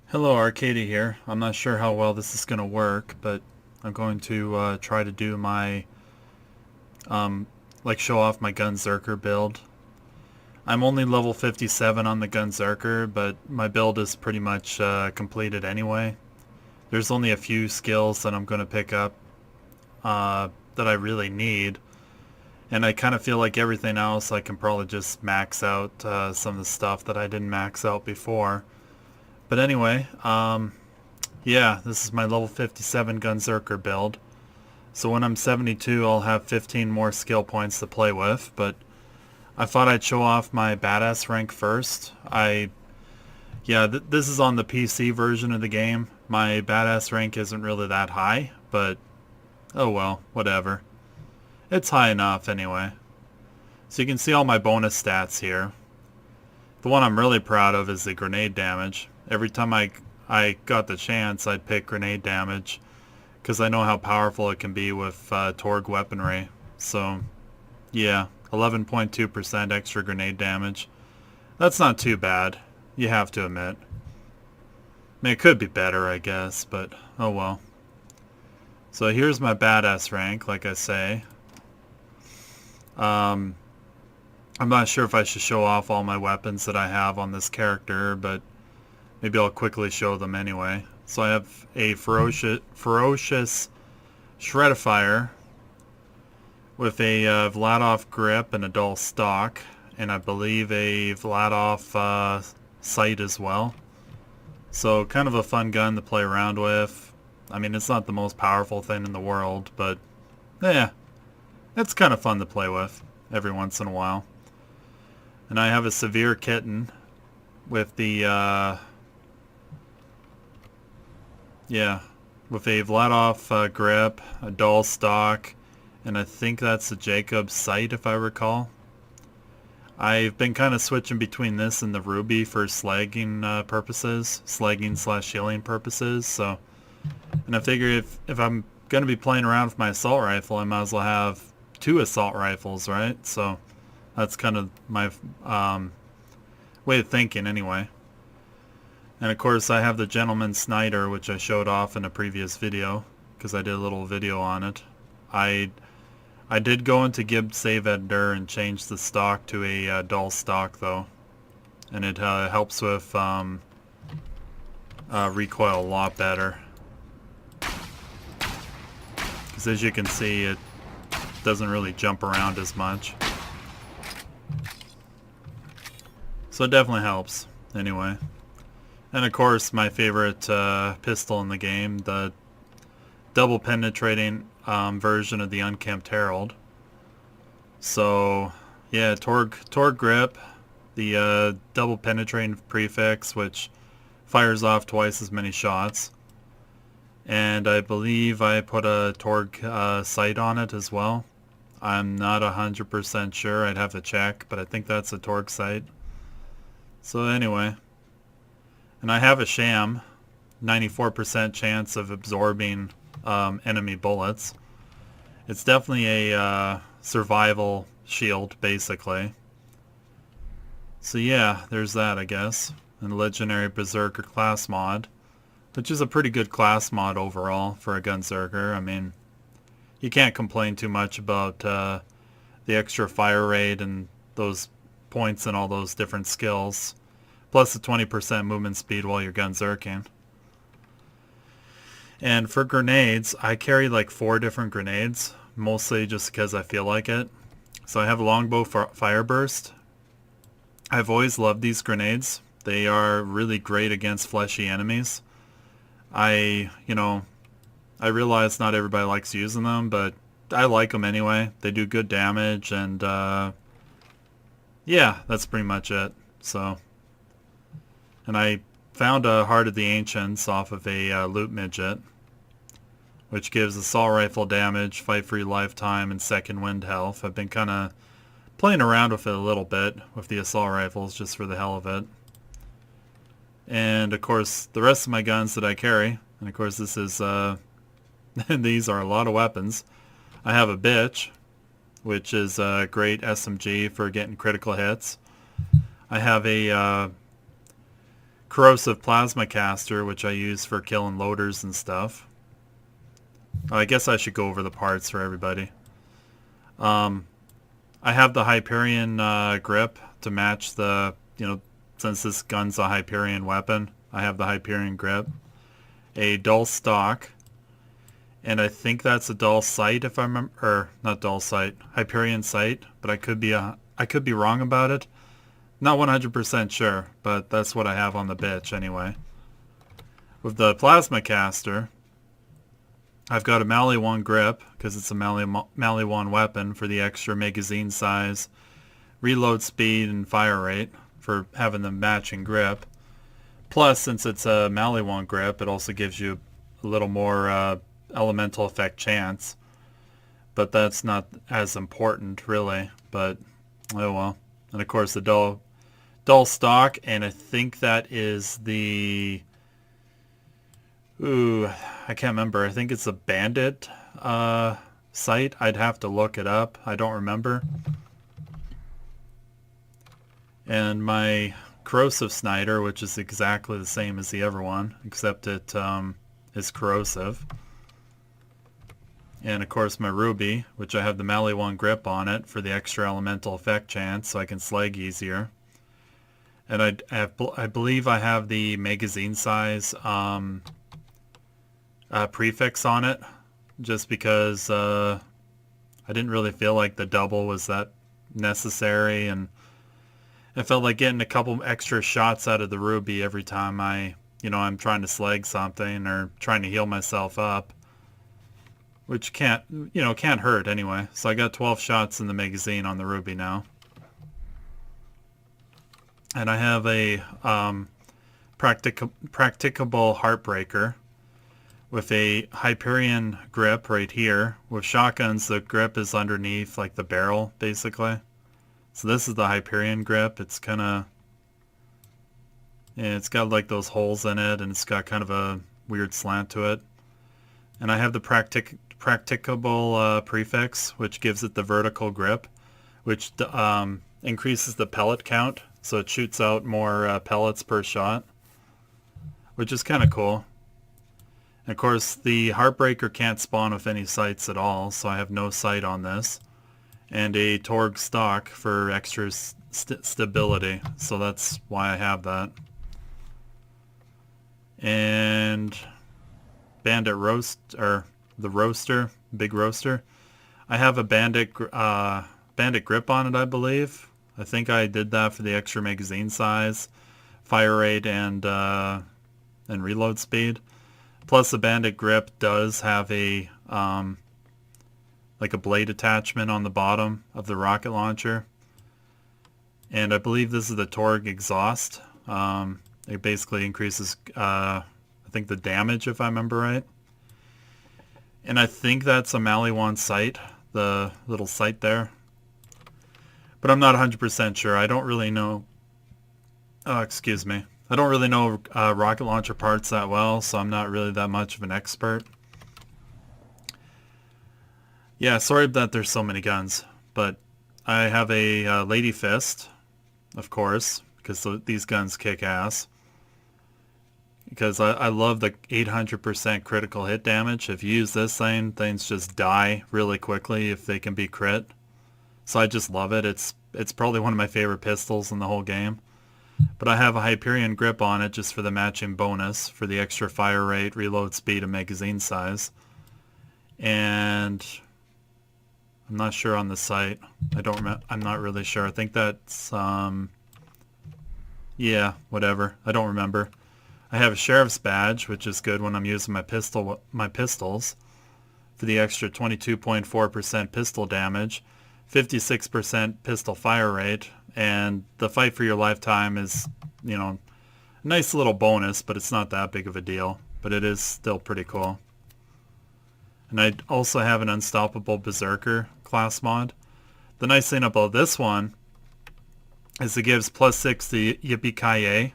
Hello, Arcadia here. I'm not sure how well this is going to work, but I'm going to try to do my, show off my Gunzerker build. I'm only level 57 on the Gunzerker, but my build is pretty much completed anyway. There's only a few skills that I'm going to pick up that I really need, and I kind of feel like everything else I can probably just max out some of the stuff that I didn't max out before. But anyway, yeah, this is my level 57 Gunzerker build. So when I'm 72, I'll have 15 more skill points to play with, but I thought I'd show off my badass rank first. This is on the PC version of the game. My badass rank isn't really that high, but oh well, whatever. It's high enough anyway. So you can see all my bonus stats here. The one I'm really proud of is the grenade damage. Every time I got the chance, I'd pick grenade damage because I know how powerful it can be with Torg weaponry. So, yeah, 11.2% extra grenade damage. That's not too bad, you have to admit. I mean, it could be better, I guess, but oh well. So here's my badass rank, like I say. I'm not sure if I should show off all my weapons that I have on this character, but maybe I'll quickly show them anyway. So I have a ferocious Shreddifier with a Vladov grip and a dull stock, and I believe a Vladov sight as well. So kind of a fun gun to play around with. I mean, it's not the most powerful thing in the world, but yeah, it's kind of fun to play with every once in a while. And I have a severe kitten with the with a Vladov grip, a dull stock, and I think that's a Jacob's sight if I recall. I've been kind of switching between this and the Ruby for slagging purposes, slash healing purposes. So, and I figure if I'm going to be playing around with my assault rifle, I might as well have two assault rifles, right? So that's kind of my way of thinking anyway. And of course I have the Gentleman Snider, which I showed off in a previous video because I did a little video on it. I did go into Gib Save Editor and change the stock to a dull stock though, and it helps with recoil a lot better. Because as you can see, it doesn't really jump around as much. So it definitely helps anyway. And of course my favorite pistol in the game, the double penetrating version of the Unkempt Herald. So yeah, Torg grip, the double penetrating prefix, which fires off twice as many shots. And I believe I put a Torg sight on it as well. I'm not 100% sure, I'd have to check, but I think that's a Torg sight. So anyway, and I have a sham, 94% chance of absorbing enemy bullets. It's definitely a survival shield, basically. So yeah, there's that, I guess. And Legendary Berserker class mod, which is a pretty good class mod overall for a Gunzerker. I mean, you can't complain too much about the extra fire rate and those points and all those different skills. Plus the 20% movement speed while you're Gunzerking. And for grenades, I carry like 4 different grenades, mostly just because I feel like it. So I have a longbow fire burst. I've always loved these grenades. They are really great against fleshy enemies. I realize not everybody likes using them, but I like them anyway. They do good damage, and yeah, that's pretty much it. So, and I found a Heart of the Ancients off of a loot midget, which gives assault rifle damage, fight for your lifetime, and second wind health. I've been kind of playing around with it a little bit with the assault rifles just for the hell of it. And of course the rest of my guns that I carry, and of course this is these are a lot of weapons. I have a bitch, which is a great SMG for getting critical hits. I have a corrosive plasma caster, which I use for killing loaders and stuff. I guess I should go over the parts for everybody. I have the Hyperion grip to match the, since this gun's a Hyperion weapon, I have the Hyperion grip. A dull stock, and I think that's a dull sight if I remember, or not dull sight, Hyperion sight, but I could be wrong about it. Not 100% sure, but that's what I have on the bitch anyway. With the plasma caster, I've got a Maliwan grip, because it's a Maliwan weapon for the extra magazine size, reload speed, and fire rate for having the matching grip. Plus, since it's a Maliwan grip, it also gives you a little more elemental effect chance. But that's not as important, really. But, oh well. And of course, the dull stock, and I think that is the... Ooh, I can't remember. I think it's a bandit sight. I'd have to look it up. I don't remember. And my corrosive Snyder, which is exactly the same as the other one, except it is corrosive. And of course my Ruby, which I have the Maliwan grip on it for the extra elemental effect chance, so I can slag easier. And I believe I have the magazine size prefix on it, just because I didn't really feel like the double was that necessary, and I felt like getting a couple extra shots out of the Ruby every time I'm trying to slag something or trying to heal myself up, which can't hurt anyway. So I got 12 shots in the magazine on the Ruby now. And I have a practicable Heartbreaker with a Hyperion grip right here. With shotguns, the grip is underneath, like the barrel, basically. So this is the Hyperion grip. It's kind of... Yeah, it's got like those holes in it, and it's got kind of a weird slant to it. And I have the practicable prefix, which gives it the vertical grip, which increases the pellet count, so it shoots out more pellets per shot, which is kind of cool. And of course, the Heartbreaker can't spawn with any sights at all, so I have no sight on this. And a Torg stock for extra stability, so that's why I have that. And Bandit the Roaster, Big Roaster. I have a Bandit grip on it, I believe. I think I did that for the extra magazine size, fire rate, and reload speed. Plus, the Bandit grip does have a like a blade attachment on the bottom of the rocket launcher. And I believe this is the Torg exhaust. It basically increases, I think, the damage, if I remember right. And I think that's a Maliwan sight, the little sight there. But I'm not 100% sure. I don't really know... Oh, excuse me. I don't really know rocket launcher parts that well, so I'm not really that much of an expert. Yeah, sorry that there's so many guns, but I have a Lady Fist, of course, because these guns kick ass. Because I love the 800% critical hit damage. If you use this thing, things just die really quickly if they can be crit. So I just love it. It's probably one of my favorite pistols in the whole game. But I have a Hyperion grip on it just for the matching bonus, for the extra fire rate, reload speed, and magazine size. And I'm not sure on the sight. I'm not really sure. I think that's yeah, whatever. I don't remember. I have a Sheriff's Badge, which is good when I'm using my pistols, for the extra 22.4% pistol damage, 56% pistol fire rate, and the fight for your lifetime is, a nice little bonus, but it's not that big of a deal. But it is still pretty cool. And I also have an Unstoppable Berserker class mod. The nice thing about this one is it gives +6 to Yippee-Ki-Yay,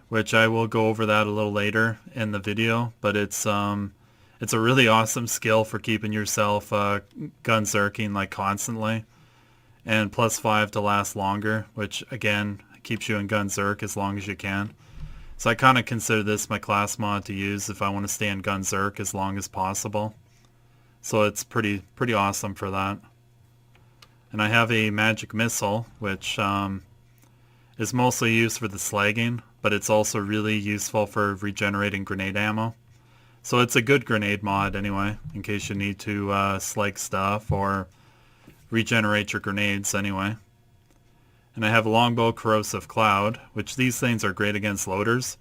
which I will go over that a little later in the video, but it's a really awesome skill for keeping yourself gunzerking like constantly, and +5 to last longer, which again keeps you in gunzerk as long as you can. So I kind of consider this my class mod to use if I want to stay in Gunzerk as long as possible. So it's pretty awesome for that. And I have a magic missile, which is mostly used for the slagging, but it's also really useful for regenerating grenade ammo. So it's a good grenade mod anyway, in case you need to slag stuff or regenerate your grenades anyway. And I have a longbow corrosive cloud, which these things are great against loaders.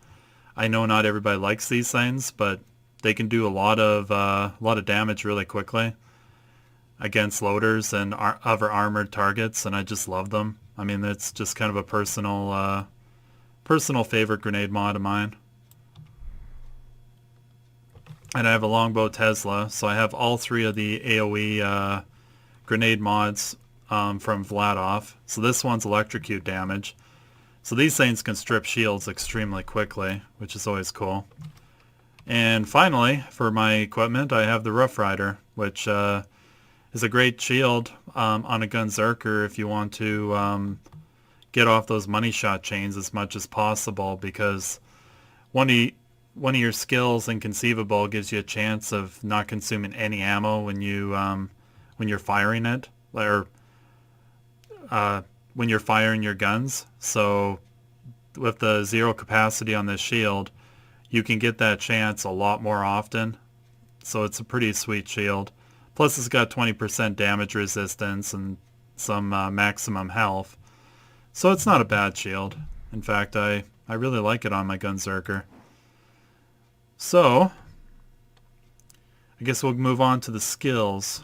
I know not everybody likes these things, but they can do a lot of damage really quickly against loaders and other armored targets, and I just love them. I mean, it's just kind of a personal favorite grenade mod of mine. And I have a longbow Tesla, so I have all three of the AoE grenade mods from Vladov. So this one's electrocute damage. So these things can strip shields extremely quickly, which is always cool. And finally, for my equipment, I have the Rough Rider, which is a great shield on a Gunzerker if you want to get off those money shot chains as much as possible, because one of your skills, Inconceivable, gives you a chance of not consuming any ammo when you're firing it, or when you're firing your guns. So with the zero capacity on this shield, you can get that chance a lot more often. So it's a pretty sweet shield. Plus it's got 20% damage resistance and some maximum health. So it's not a bad shield. In fact, I really like it on my Gunzerker. So I guess we'll move on to the skills.